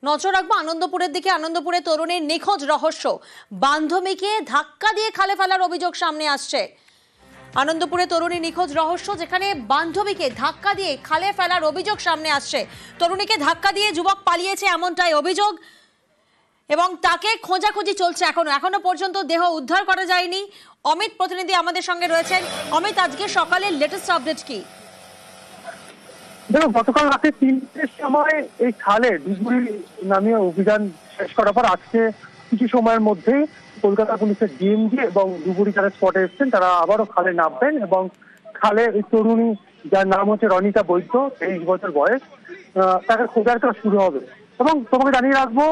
নজর রাখবো আনন্দপুরের দিকে। আনন্দপুরে তরুণীর নিখোঁজ রহস্য, বান্ধবীকে ধাক্কা দিয়ে খালে ফেলার অভিযোগ সামনে আসছে। আনন্দপুরে তরুণী নিখোঁজ রহস্য, যেখানে বান্ধবীকে ধাক্কা দিয়ে খালে ফেলার অভিযোগ সামনে আসছে। তরুণীকে ধাক্কা দিয়ে যুবক পালিয়েছে এমনটাই অভিযোগ এবং তাকে খোঁজাখুঁজি চলছে। এখনো পর্যন্ত দেহ উদ্ধার করা যায়নি। অমিত প্রতিনিধি আমাদের সঙ্গে রয়েছেন। অমিত, আজকে সকালের লেটেস্ট আপডেট কি? দেখো, গতকাল রাতে 3টার সময় এই খালে ডুবুরি নামিয়ে অভিযান শেষ করার পর আজকে কিছু সময়ের মধ্যেই কলকাতা পুলিশের ডিএমজি এবং ডুবুরি যারা স্পটে এসেছেন তারা আবারও খালে নামবেন এবং খালে এই তরুণী, যার নাম হচ্ছে রনিতা বৈদ্য, 23 বছর বয়স, তাকে খোঁজার কাজ শুরু হবে। এবং তোমাকে জানিয়ে রাখবো,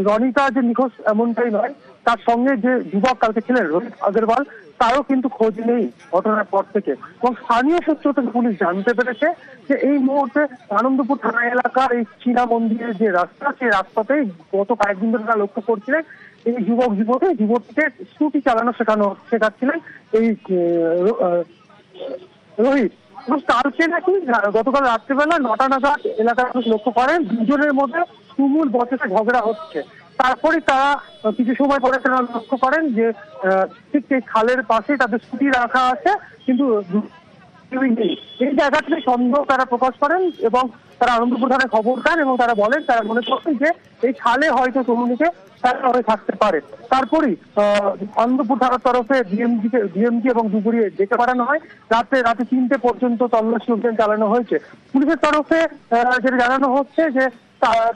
রনিতা যে নিখোঁজ এমনটাই নয়, তার সঙ্গে যে যুবক কালকে ছিলেন রোহিত আগরওয়াল, তারও কিন্তু খোঁজ নেই ঘটনার পর থেকে। এবং স্থানীয় সূত্র থেকে পুলিশ জানতে পেরেছে যে এই মুহূর্তে আনন্দপুর থানা এলাকার এই চীনা মন্দিরের যে রাস্তা, সেই রাস্তাতেই গত কয়েকদিন ধরে তারা লক্ষ্য করছিলেন এই যুবতীকে স্কুটি চালানো শেখাচ্ছিলেন এই রোহিত। এবং কালকে নাকি গতকাল রাত্রিবেলা 9টা নাগাদ এলাকার মানুষ লক্ষ্য করেন দুজনের মধ্যে তুমুল বচসা ঝগড়া হচ্ছে। তারপরে তারা কিছু সময় পরে তারা লক্ষ্য করেন যে ঠিক এই খালের পাশে তাদের স্কুটি রাখা আছে, কিন্তু এই জায়গাটাতে সন্দেহ তারা প্রকাশ করেন এবং তারা আনন্দপুর থানায় খবর দেন এবং তারা বলেন, তারা মনে করেন যে এই খালে হয়তো তরুণীকে তারা হয়ে থাকতে পারে। তারপরেই আনন্দপুর থানার তরফে ডিএমজি এবং ডুবুরি ডেকে পাঠানো হয়। রাতে 3টে পর্যন্ত তল্লাশি অভিযান চালানো হয়েছে। পুলিশের তরফে যেটা জানানো হচ্ছে যে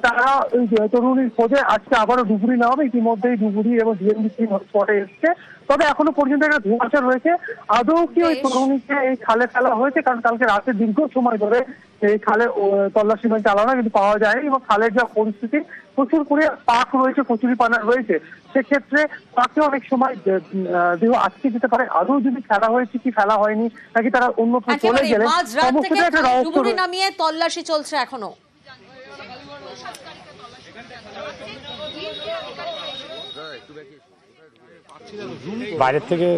তারা ওই তরুণীর খোঁজে আজকে আবারও ডুবুরি নেওয়া হবে। ইতিমধ্যেই ডুবুরি এবং ডিএমজি স্পটে এসছে। তবে এখনো পর্যন্ত একটা ধোঁয়াশা রয়েছে, আদৌ কি ওই তরুণীকে এই খালে ফেলা হয়েছে, কারণ কালকে রাতে দীর্ঘ সময় ধরে এই খালে তল্লাশি চালানো কিন্তু পাওয়া যায়নি। এবং খালের যা পরিস্থিতি, প্রচুর করে পাক রয়েছে, কচুরি পানা রয়েছে, সেক্ষেত্রে তাকে অনেক সময় দেহ আটকে যেতে পারে। আদৌ যদি ফেলা হয়েছে কি ফেলা হয়নি, নাকি তারা অন্যত্র চলে গেলে, সমস্তটা একটা রহস্য নামিয়ে তল্লাশি চলছে এখনো। বাইরের থেকে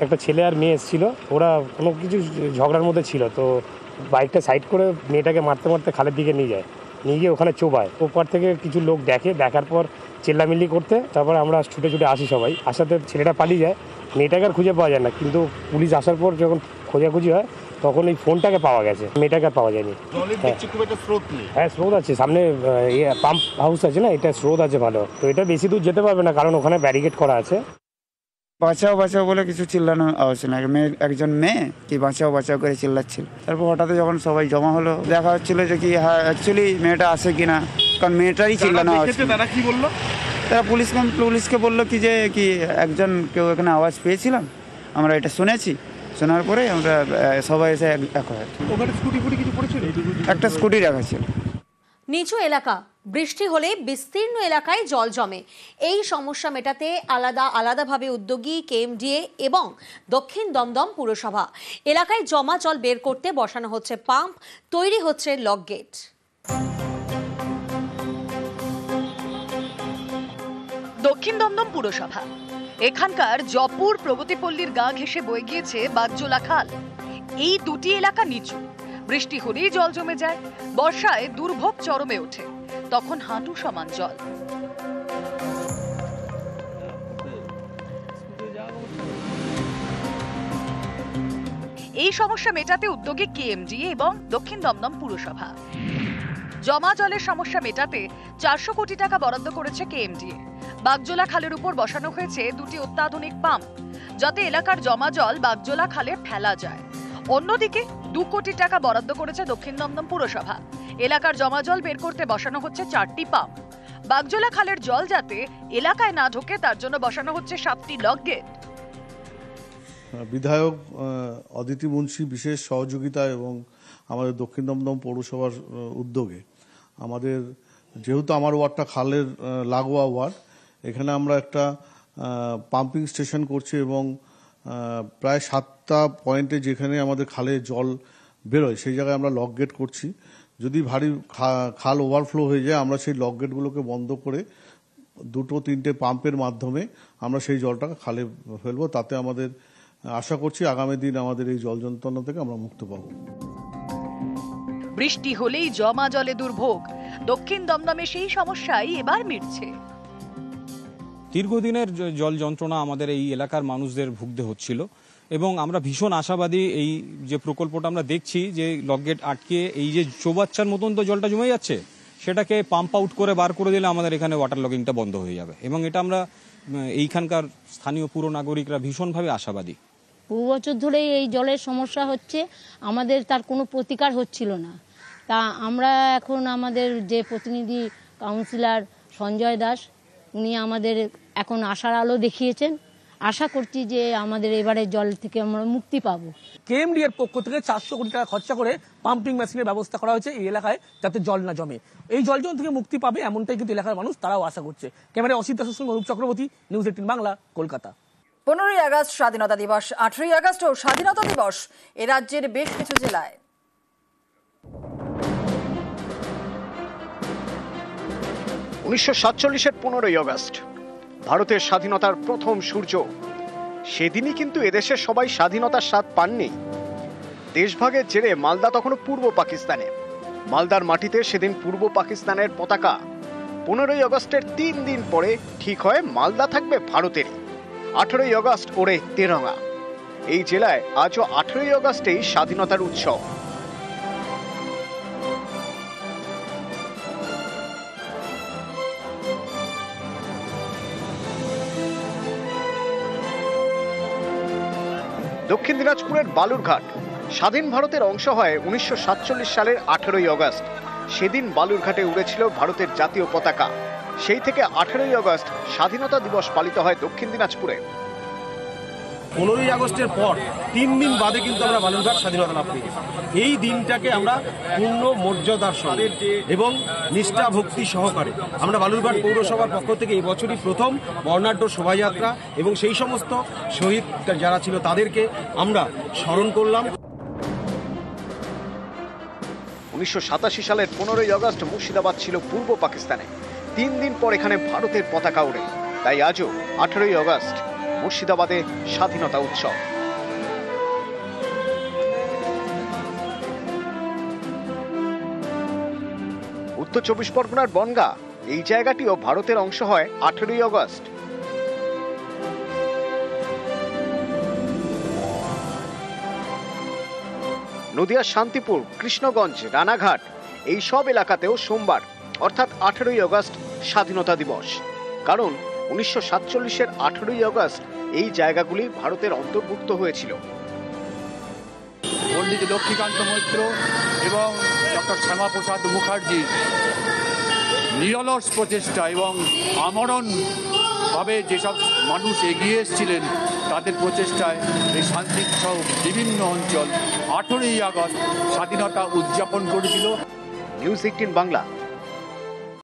একটা ছেলে আর মেয়ে এসেছিল, ওরা কোনো কিছু ঝগড়ার মধ্যে ছিল, তো বাইকটা সাইড করে মেয়েটাকে মারতে মারতে খালের দিকে নিয়ে গিয়ে ওখানে চোবায়। ওপার থেকে কিছু লোক দেখার পর চেল্লামিল্লি করতে, তারপর আমরা ছুটে আসি সবাই। আসাতে ছেলেটা পালিয়ে যায়, মেয়েটাকে আর খুঁজে পাওয়া যায় না। কিন্তু পুলিশ আসার পর যখন খোঁজাখুঁজি হয় তখন এই ফোনটাকে পাওয়া গেছে, মেয়েটাকে আর পাওয়া যায়নি। হ্যাঁ, স্রোত আছে সামনে, পাম্প হাউস আছে না, এটা স্রোত আছে ভালো, তো এটা বেশি দূর যেতে পারবে না কারণ ওখানে ব্যারিকেড করা আছে। বাঁচাও বাঁচাও বলে কিছু চিল্লানো আওয়াজ না, একজন মেয়ে কি বাঁচাও বাঁচাও করে চিল্লাচ্ছিল। তারপর হঠাৎ যখন সবাই জমা হলো, দেখা হচ্ছিল যে কি হ্যাঁ অ্যাকচুয়ালি মেয়েটা আসে কিনা, কারণ মেয়েটারই চিল্লানো আওয়াজ। তারা কি বললো? তারা পুলিশকে বললো কি যে কি একজন কেউ এখানে আওয়াজ পেয়েছিলাম, আমরা এটা শুনেছি। শোনার পরে আমরা সবাই এসে একটা স্কুটি রাখা ছিল। নিচু এলাকা, বৃষ্টি হলে বিস্তীর্ণ এলাকায় জল জমে। এই সমস্যা মেটাতে আলাদাভাবে উদ্যোগী কেএমডিএ এবং দক্ষিণ দমদম পুরসভা। এলাকায় জমা জল বের করতে বসানো হচ্ছে পাম্প, তৈরি হচ্ছে লক গেট। দক্ষিণ দমদম পুরসভা, এখানকার জপুর প্রগতিপল্লীর গা ঘেঁষে বয়ে গিয়েছে বাগজোলা খাল। এই দুটি এলাকা নিচু, বৃষ্টি হলেই জল জমে যায়। বর্ষায় দুর্ভোগ চরমে ওঠে, তখন হাঁটু সমান জল। এই সমস্যা মেটাতে উদ্যোগী কেএমডিএ এবং দক্ষিণ দমদম পুরসভা। জমা জলের সমস্যা মেটাতে 400 কোটি টাকা বরাদ্দ করেছে কেএমডিএ। বাগজোলা খালের উপর বসানো হয়েছে দুটি অত্যাধুনিক পাম্প, যাতে এলাকার জমা জল বাগজোলা খালে ফেলা যায়। অন্যদিকে 2 কোটি টাকা বরাদ্দ করেছে দক্ষিণ দমদম পুরসভা। এলাকার জমা জল বের করতে বসানো হচ্ছে 4টি পাম্প। বাগজোলা খালের জল যাতে এলাকায় না ঢোকে তার জন্য বসানো হচ্ছে 7টি লক গেট। বিধায়ক অদিতি মুন্সি বিশেষ সহযোগিতা এবং আমাদের দক্ষিণ দমদম পৌরসভার উদ্যোগে, আমাদের যেহেতু আমার ওয়ার্ডটা খালের লাগোয়া ওয়ার্ড, এখানে আমরা একটা পাম্পিং স্টেশন করছি এবং প্রায় 7টা পয়েন্টে যেখানে আমাদের খালে জল বেরোয় সেই জায়গায় আমরা লক গেট করছি। যদি ভারী খাল ওভারফ্লো হয়ে যায়, আমরা সেই লক গেটগুলোকে বন্ধ করে 2-3টে পাম্পের মাধ্যমে আমরা সেই জলটাকে খালে ফেলবো। তাতে আমাদের আশা করছি আগামী দিন আমাদের এই জল যন্ত্রণা থেকে আমরা মুক্ত পাবো। বৃষ্টি হলেই জমা জলে দুর্ভোগ, দক্ষিণ দমদমে সেই সমস্যাই এবার মিটছে। দীর্ঘদিনের জল যন্ত্রণা আমাদের এই এলাকার মানুষদের ভুগতে হচ্ছিল এবং আমরা ভীষণ আশাবাদী। এই যে প্রকল্পটা আমরা দেখছি যে লকগেট আটকে এই যে চৌবাচ্চার মতন তো জলটা জমে যাচ্ছে, সেটাকে পাম্প আউট করে বার করে দিলে আমাদের এখানে ওয়াটার লগিংটা বন্ধ হয়ে যাবে এবং এটা আমরা এইখানকার স্থানীয় পুর নাগরিকরা ভীষণভাবে আশাবাদী। বহু বছর ধরেই এই জলের সমস্যা হচ্ছে, আমাদের তার কোনো প্রতিকার হচ্ছিল না। তা আমরা এখন আমাদের যে প্রতিনিধি কাউন্সিলর সঞ্জয় দাস, উনি আমাদের এখন আশার আলো দেখিয়েছেন। আশা করছি যে আমাদের এবারে জল থেকে আমরা মুক্তি পাবো। কেএমডি এর পক্ষ থেকে 400 কোটি টাকা খরচা করে পাম্পিং মেশিনের ব্যবস্থা করা হয়েছে এই এলাকায়, যাতে জল না জমে। এই জল যন্ত্র থেকে মুক্তি পাবে এমনটাই কিন্তু এলাকার মানুষ তারাও আশা করছে। ক্যামেরায় অসিত দাসের সঙ্গে অনুপ চক্রবর্তী, নিউজ 18 বাংলা, কলকাতা। 15ই আগস্ট স্বাধীনতা দিবস, 18ই আগস্টও স্বাধীনতা দিবস এ রাজ্যের বেশ কিছু জেলায়। 1947-এর 15ই আগস্ট ভারতের স্বাধীনতার প্রথম সূর্য। সেদিনই কিন্তু এদেশের সবাই স্বাধীনতার স্বাদ পাননি। দেশভাগের জেরে মালদা তখনও পূর্ব পাকিস্তানে। মালদার মাটিতে সেদিন পূর্ব পাকিস্তানের পতাকা। 15ই আগস্টের 3 দিন পরে ঠিক হয় মালদা থাকবে ভারতেরই। 18ই আগস্ট ওড়ে তেরঙ্গা। এই জেলায় আজও 18ই আগস্টেই স্বাধীনতার উৎসব। দক্ষিণ দিনাজপুরের বালুরঘাট স্বাধীন ভারতের অংশ হয় 1947 সালের 18ই আগস্ট। সেদিন বালুরঘাটে উড়েছিল ভারতের জাতীয় পতাকা। সেই থেকে 18ই আগস্ট স্বাধীনতা দিবস পালিত হয় দক্ষিণ দিনাজপুরে। 15ই আগস্টের পর 3 দিন বাদে কিন্তু আমরা বালুরঘাট স্বাধীনতা লাভ করি। এই দিনটাকে আমরা পূর্ণ মর্যাদার সঙ্গে এবং নিষ্ঠা ভক্তি সহকারে আমরা বালুরঘাট পৌরসভার পক্ষ থেকে এই বছরই প্রথম বর্ণাঢ্য শোভাযাত্রা এবং সেই সমস্ত শহীদ যারা ছিল তাদেরকে আমরা স্মরণ করলাম। 1987 সালের 15ই আগস্ট মুর্শিদাবাদ ছিল পূর্ব পাকিস্তানে। 3 দিন পর এখানে ভারতের পতাকা ওড়ে। তাই আজও 18ই আগস্ট মুর্শিদাবাদে স্বাধীনতা উৎসব। উত্তর 24 পরগনার বনগাঁ, এই জায়গাটিও ভারতের অংশ হয় 18ই আগস্ট। নদিয়ার শান্তিপুর, কৃষ্ণগঞ্জ, রানাঘাট এই সব এলাকাতেও সোমবার অর্থাৎ 18ই আগস্ট স্বাধীনতা দিবস। কারণ 1947-এর 18ই আগস্ট এই জায়গাগুলি ভারতের অন্তর্ভুক্ত হয়েছিল। পণ্ডিত লক্ষ্মীকান্ত মৈত্র এবং ডক্টর শ্যামাপ্রসাদ মুখার্জি নিরলস প্রচেষ্টা এবং আমরণভাবে যেসব মানুষ এগিয়ে এসেছিলেন তাদের প্রচেষ্টায় এই শান্তি সহ বিভিন্ন অঞ্চল 18ই আগস্ট স্বাধীনতা উদযাপন করেছিল। নিউজ 18 বাংলা।